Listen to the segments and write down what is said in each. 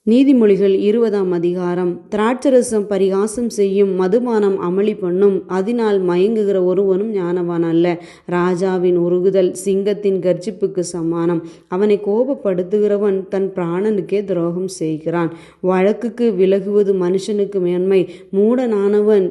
நீதிமொழிகள் 20ஆம் அதிகாரம். திராட்சரசம் பரிகாசம் செய்யும், மதுபானம் அமளி பண்ணும், அதனால் மயங்குகிற ஒருவனும் ஞானவான் அல்ல. ராஜாவின் உருகுதல் சிங்கத்தின் கர்ஜிப்புக்கு சமானம். அவனை கோபப்படுத்துகிறவன் தன் பிராணனுக்கே துரோகம் செய்கிறான். வழக்குக்கு விலகுவது மனுஷனுக்கு மேன்மை. மூடனானவன்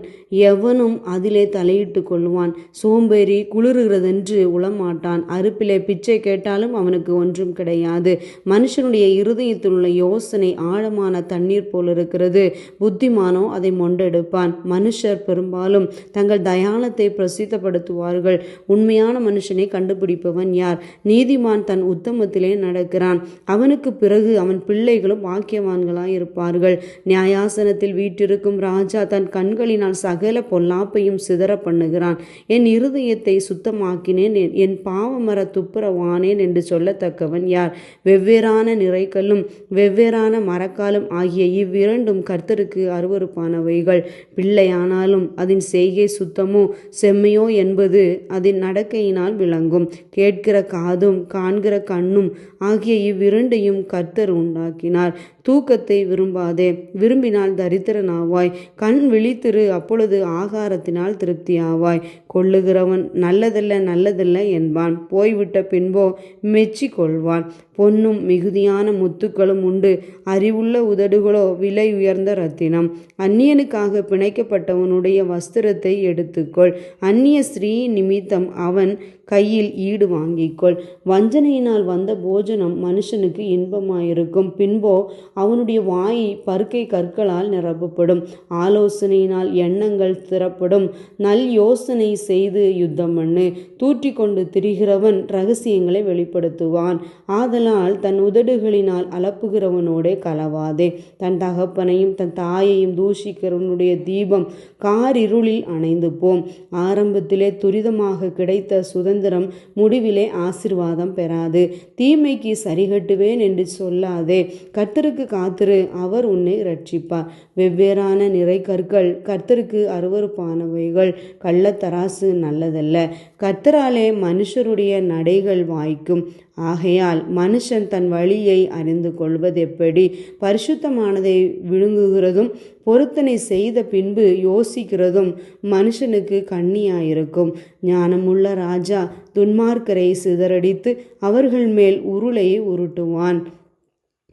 எவனும் அதிலே தலையிட்டு கொள்வான். சோம்பேறி குளிருகிறதென்று உளமாட்டான். அறுப்பிலே பிச்சை கேட்டாலும் அவனுக்கு ஒன்றும் கிடையாது. மனுஷனுடைய இருதயத்தில் உள்ள யோசனை ஆழமான தண்ணீர் போல் இருக்கிறது. புத்திமானோ அதை மொண்டெடுப்பான். மனுஷர் பெரும்பாலும் தங்கள் தயாளத்தை பிரசித்தப்படுத்துவார்கள். உண்மையான மனுஷனை கண்டுபிடிப்பவன் யார்? நீதிமான் தன் உத்தமத்திலே நடக்கிறான். அவனுக்கு பிறகு அவன் பிள்ளைகளும் பாக்கியவான்களாய் இருப்பார்கள். நியாயாசனத்தில் வீற்றிருக்கும் ராஜா தன் கண்களினால் சகல பொல்லாப்பையும் சிதற பண்ணுகிறான். என் இருதயத்தை சுத்தமாக்கினேன், என் பாவமர துப்புரவானேன் என்று சொல்லத்தக்கவன் யார்? வெவ்வேறான நிறைக்கல்லும் வெவ்வேறான மரக்காலும் ஆகிய இவ்விரண்டும் கர்த்தருக்கு அருவருப்பானவைகள். பிள்ளையானாலும் அதன் செய்கை சுத்தமோ செம்மையோ என்பது அதன் நடக்கையினால் விளங்கும். கேட்கிற காதும் காண்கிற கண்ணும் ஆகிய இவ்விரண்டையும் கர்த்தர் உண்டாக்கினார். தூக்கத்தை விரும்பாதே, விரும்பினால் தரித்திரனாவாய். கண் விழித்திரு, அப்பொழுது ஆகாரத்தினால் திருப்தியாவாய். கொள்ளுகிறவன் நல்லதல்ல நல்லதல்ல என்பான், போய்விட்ட பின்போ மெச்சி கொள்வான். பொன்னும் மிகுதியான முத்துக்களும் உண்டு, அறிவுள்ள உதடுகளோ விலை உயர்ந்த ரத்தினம். அந்நியனுக்காக பிணைக்கப்பட்டவனுடைய வஸ்திரத்தை எடுத்துக்கொள். அந்நிய ஸ்திரீ நிமித்தம் அவன் கையில் ஈடு வாங்கிக்கொள். வஞ்சனையினால் வந்த போஜனம் மனுஷனுக்கு இன்பமாயிருக்கும், பின்போ அவனுடைய வாய் பருக்கை கற்களால் நிரப்பப்படும். ஆலோசனையினால் எண்ணங்கள் திறப்படும். நல் யோசனை செய்து யுத்தம் பண்ணு. தூற்றிக்கொண்டு திரிகிறவன் இரகசியங்களை வெளிப்படுத்துவான். ஆதலால் தன் உதடுகளினால் அலப்புகிறவனோடே கலவாதே. தன் தகப்பனையும் தன் தாயையும் தூஷிக்கிறவனுடைய தீபம் காரிருளில் அணைந்து போம். ஆரம்பத்திலே துரிதமாக கிடைத்த சுதந்திரம் முடிவிலே ஆசீர்வாதம் பெறாது. தீமைக்கு சரிகட்டுவேன் என்று சொல்லாதே. கர்த்தருக்கு காத்திரு, அவர் உன்னை இரட்சிப்பார். வெவ்வேறான நிறை கற்கள் கர்த்தருக்கு அருவருப்பானவைகள். கள்ளத்தராசு நல்லதல்ல. கர்த்தராலே மனுஷருடைய நடைகள் வாய்க்கும். ஆகையால் மனுஷன் தன் வழியை அறிந்து கொள்வது எப்படி? பரிசுத்தமானதை விழுங்குகிறதும் பொருத்தனை செய்த பின்பு யோசிக்கிறதும் மனுஷனுக்கு கண்ணியாயிருக்கும். ஞானமுள்ள ராஜா துன்மார்க்கரை சிதறடித்து அவர்கள் மேல் உருளை உருட்டுவான்.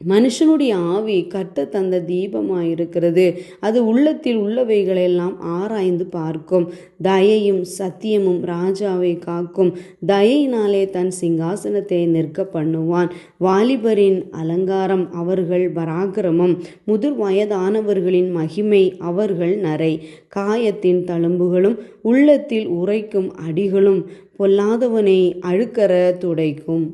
மனுஷனுடைய ஆவி கர்த்தர் தந்த தீபமாயிருக்கிறது, அது உள்ளத்தில் உள்ளவைகளெல்லாம் ஆராய்ந்து பார்க்கும். தயையும் சத்தியமும் ராஜாவை காக்கும். தயையினாலே தன் சிங்காசனத்தை நிற்க பண்ணுவான். வாலிபரின் அலங்காரம் அவர்கள் பராக்கிரமம், முதிர் வயதானவர்களின் மகிமை அவர்கள் நரை. காயத்தின் தழும்புகளும் உள்ளத்தில் உரைக்கும் அடிகளும் பொல்லாதவனை அழுக்கற துடைக்கும்.